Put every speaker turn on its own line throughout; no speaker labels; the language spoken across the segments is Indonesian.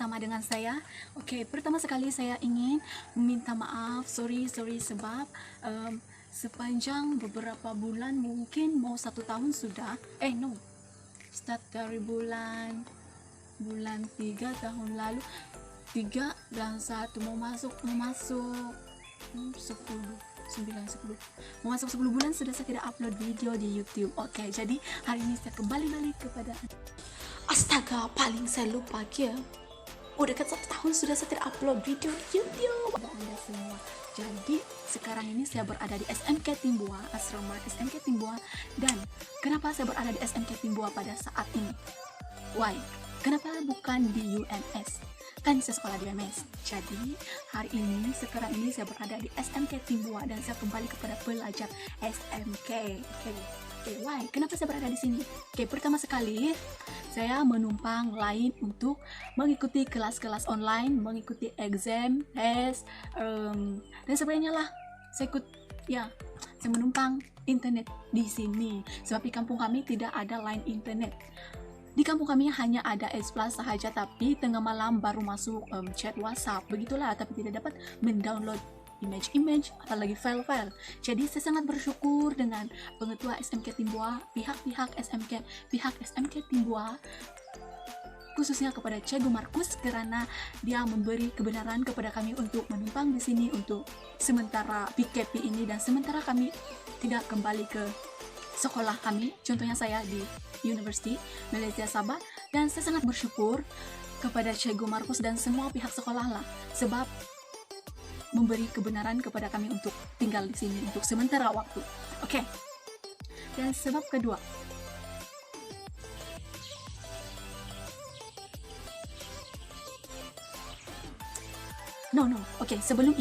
bersama dengan saya. Oke, pertama sekali saya ingin meminta maaf, sorry sebab sepanjang beberapa bulan, mungkin mau 1 tahun sudah, start dari bulan 3 tahun lalu, 3 dan 1 mau masuk 10 9 10 mau masuk 10 bulan sudah saya tidak upload video di YouTube. Oke, jadi hari ini saya kembali balik kepada astaga, paling saya lupa ya. Udah dekat 1 tahun sudah saya tidak upload video di YouTube. Anda semua. Jadi sekarang ini saya berada di SMK Timbua, asrama SMK Timbua. Dan kenapa saya berada di SMK Timbua pada saat ini? Why? Kenapa bukan di UMS? Kan saya sekolah di UMS. Jadi sekarang ini saya berada di SMK Timbua dan saya kembali kepada pelajar SMK. Why? Kenapa saya berada di sini? Pertama sekali saya menumpang lain untuk mengikuti kelas-kelas online, mengikuti exam, tes, dan sebagainya lah. Saya menumpang internet di sini. Sebab di kampung kami tidak ada line internet. Di kampung kami hanya ada S Plus sahaja, tapi tengah malam baru masuk chat WhatsApp. Begitulah, tapi tidak dapat mendownload image atau lagi file-file. Jadi saya sangat bersyukur dengan pengetua SMK Timbua, pihak SMK Timbua, khususnya kepada Cikgu Markus, karena dia memberi kebenaran kepada kami untuk menumpang di sini untuk sementara PKP ini, dan sementara kami tidak kembali ke sekolah kami, contohnya saya di University Malaysia Sabah. Dan saya sangat bersyukur kepada Cikgu Markus dan semua pihak sekolah lah, sebab memberi kebenaran kepada kami untuk tinggal di sini untuk sementara waktu. Oke. Dan sebab kedua, Oke, sebelum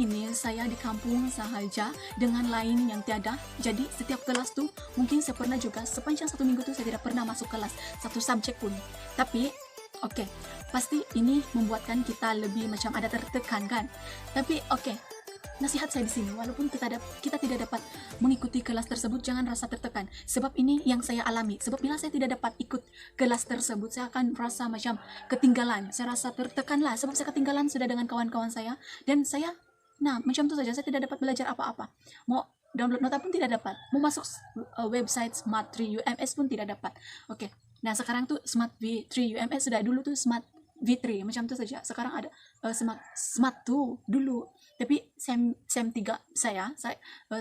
ini saya di kampung sahaja dengan lain yang tiada. Jadi setiap kelas tuh mungkin saya pernah juga sepanjang 1 minggu tuh saya tidak pernah masuk kelas satu subjek pun. Tapi pasti ini membuatkan kita lebih macam ada tertekan kan. Tapi nasihat saya di sini, walaupun kita tidak dapat mengikuti kelas tersebut, jangan rasa tertekan. Sebab ini yang saya alami. Sebab bila saya tidak dapat ikut kelas tersebut, saya akan rasa macam ketinggalan. Saya rasa tertekan lah, sebab saya ketinggalan sudah dengan kawan-kawan saya. Dan saya, macam itu saja, saya tidak dapat belajar apa-apa. Mau download nota pun tidak dapat. Mau masuk website Smart 3 UMS pun tidak dapat. Nah sekarang tuh Smart V3 UMS sudah, dulu tuh Smart V3 macam itu saja. Sekarang ada Smart 2 dulu, tapi sem 3 saya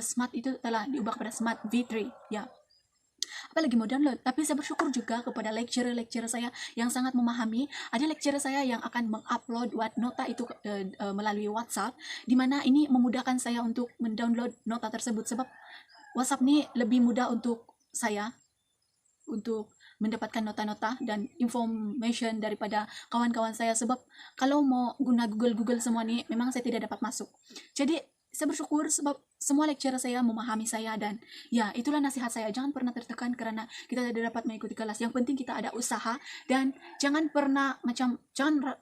Smart itu telah diubah kepada Smart V3 ya. Apalagi mau download. Tapi saya bersyukur juga kepada lecturer saya yang sangat memahami. Ada lecturer saya yang akan mengupload nota itu melalui WhatsApp, dimana ini memudahkan saya untuk mendownload nota tersebut. Sebab WhatsApp ini lebih mudah untuk saya untuk mendapatkan nota-nota dan information daripada kawan-kawan saya. Sebab kalau mau guna Google semua nih, memang saya tidak dapat masuk. Jadi saya bersyukur sebab semua lecturer saya memahami saya. Dan ya, itulah nasihat saya, jangan pernah tertekan karena kita tidak dapat mengikuti kelas. Yang penting kita ada usaha, dan jangan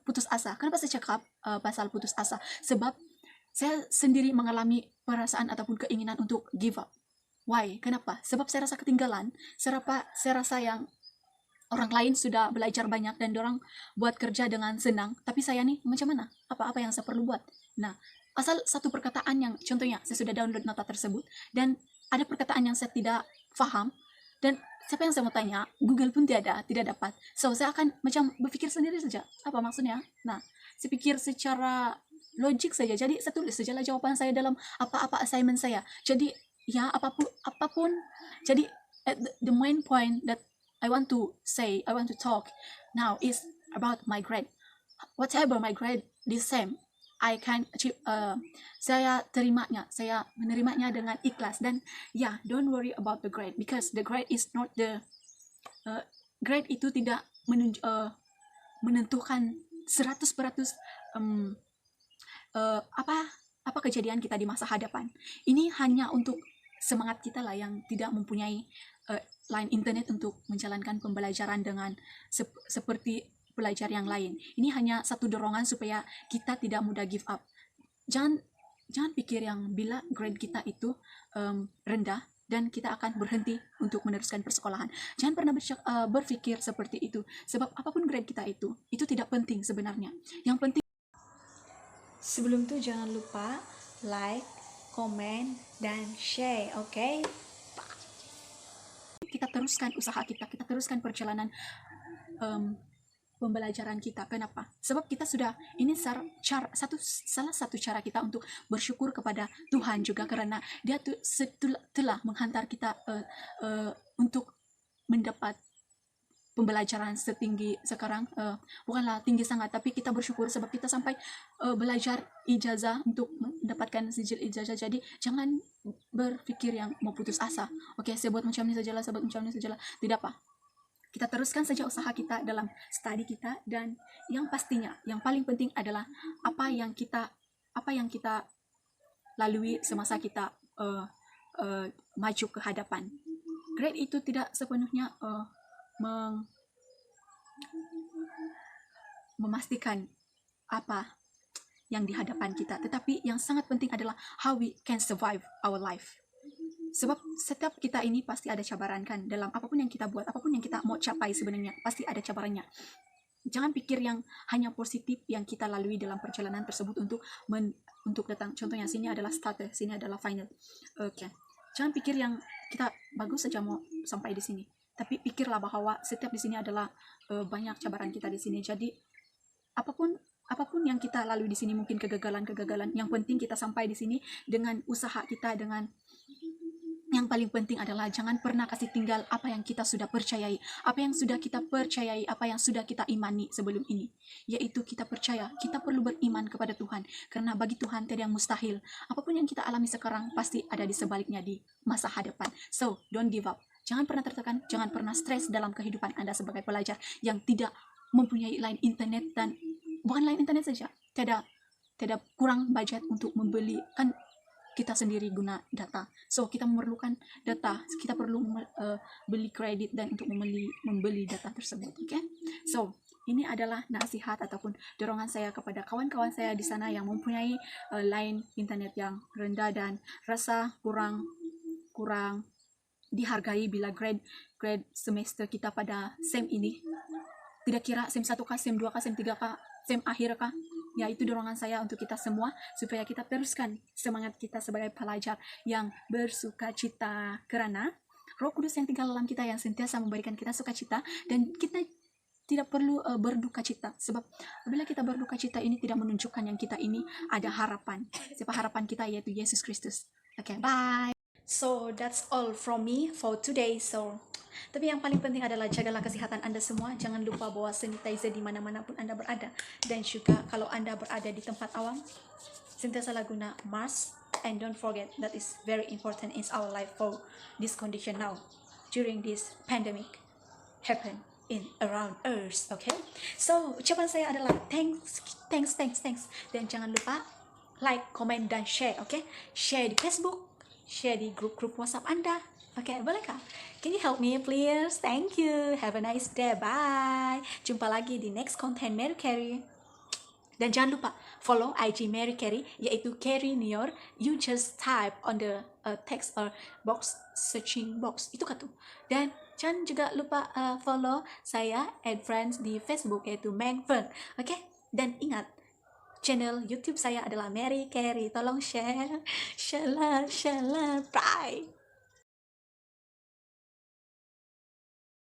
putus asa. Kenapa saya cakap pasal putus asa? Sebab saya sendiri mengalami perasaan ataupun keinginan untuk give up. Why? Kenapa? Sebab saya rasa ketinggalan. Saya rasa yang orang lain sudah belajar banyak dan dorang buat kerja dengan senang, tapi saya nih macam mana? Apa yang saya perlu buat? Nah, asal satu perkataan yang contohnya saya sudah download nota tersebut dan ada perkataan yang saya tidak faham, dan siapa yang saya mau tanya, Google pun tidak dapat. So saya akan macam berpikir sendiri saja, apa maksudnya? Nah, saya pikir secara logik saja. Jadi saya tulis sajalah jawaban saya dalam apa-apa assignment saya. Jadi ya, apapun. Jadi the main point that I want to talk now is about my grade. Whatever my grade the same, I can achieve. Saya menerimanya dengan ikhlas. Dan don't worry about the grade, because the grade is not the grade itu tidak menentukan 100% apa kejadian kita di masa hadapan. Ini hanya untuk semangat kita lah yang tidak mempunyai line internet untuk menjalankan pembelajaran dengan seperti pelajar yang lain. Ini hanya satu dorongan supaya kita tidak mudah give up. Jangan pikir yang bila grade kita itu rendah, dan kita akan berhenti untuk meneruskan persekolahan. Jangan pernah berpikir seperti itu, sebab apapun grade kita itu tidak penting sebenarnya. Yang penting, sebelum itu jangan lupa like, komen, dan share, oke? Kita teruskan usaha kita teruskan perjalanan pembelajaran kita. Kenapa? Sebab kita sudah, ini salah satu cara kita untuk bersyukur kepada Tuhan juga, karena Dia telah menghantar kita untuk mendapat pembelajaran setinggi sekarang. Bukanlah tinggi sangat, tapi kita bersyukur sebab kita sampai belajar ijazah, untuk mendapatkan sijil ijazah. Jadi jangan berpikir yang mau putus asa. Oke, saya buat macam ni sajalah, saya buat macam ni sajalah. Tidak apa. Kita teruskan saja usaha kita dalam studi kita, dan yang pastinya yang paling penting adalah apa yang kita lalui semasa kita maju ke hadapan. Grade itu tidak sepenuhnya memastikan apa yang di hadapan kita, tetapi yang sangat penting adalah how we can survive our life. Sebab setiap kita ini pasti ada cabaran kan, dalam apapun yang kita buat, apapun yang kita mau capai, sebenarnya pasti ada cabarannya. Jangan pikir yang hanya positif yang kita lalui dalam perjalanan tersebut untuk datang. Contohnya sini adalah starter, sini adalah final. Oke. Jangan pikir yang kita bagus saja mau sampai di sini, tapi pikirlah bahwa setiap di sini adalah banyak cabaran kita di sini. Jadi apapun yang kita lalui di sini, mungkin kegagalan, yang penting kita sampai di sini dengan usaha kita, dengan yang paling penting adalah jangan pernah kasih tinggal apa yang kita sudah percayai, apa yang sudah kita percayai, apa yang sudah kita imani sebelum ini, yaitu kita percaya, kita perlu beriman kepada Tuhan, karena bagi Tuhan tidak yang mustahil. Apapun yang kita alami sekarang pasti ada di sebaliknya di masa hadapan. So, don't give up. Jangan pernah tertekan, jangan pernah stres dalam kehidupan Anda sebagai pelajar yang tidak mempunyai line internet, dan bukan line internet saja, tidak kurang budget untuk membeli, kan kita sendiri guna data. So, kita memerlukan data, kita perlu beli kredit dan untuk membeli data tersebut. Oke? So, ini adalah nasihat ataupun dorongan saya kepada kawan-kawan saya di sana yang mempunyai line internet yang rendah dan rasa kurang dihargai bila grade semester kita pada SEM ini. Tidak kira SEM 1 kah, SEM 2 kah, SEM 3 kah, SEM akhir kah. Ya, itu dorongan saya untuk kita semua, supaya kita teruskan semangat kita sebagai pelajar yang bersuka cita, karena Roh Kudus yang tinggal dalam kita yang sentiasa memberikan kita sukacita, dan kita tidak perlu berduka cita, sebab bila kita berduka cita ini tidak menunjukkan yang kita ini ada harapan. Siapa harapan kita? Yaitu Yesus Kristus. Oke, bye. So that's all from me for today. So, tapi yang paling penting adalah jagalah kesehatan Anda semua. Jangan lupa bawa sanitizer di mana-mana pun Anda berada. Dan juga kalau Anda berada di tempat awam, sentiasalah guna mask. And don't forget that is very important in our life for this condition now during this pandemic happen in around us. Okay? So, ucapan saya adalah thanks. Dan jangan lupa like, comment, dan share. Okay? Share di Facebook, share di grup-grup WhatsApp Anda. Oke, bolehkah? Can you help me please? Thank you. Have a nice day. Bye. Jumpa lagi di next content Mary Carey. Dan jangan lupa follow IG Mary Carey, yaitu Carey Nior. You just type on the text or box, searching box. Itu kan tuh. Dan jangan juga lupa follow saya and friends di Facebook, yaitu Meg Fern. Oke? Dan ingat, channel YouTube saya adalah Mary Carey. Tolong share. Bye.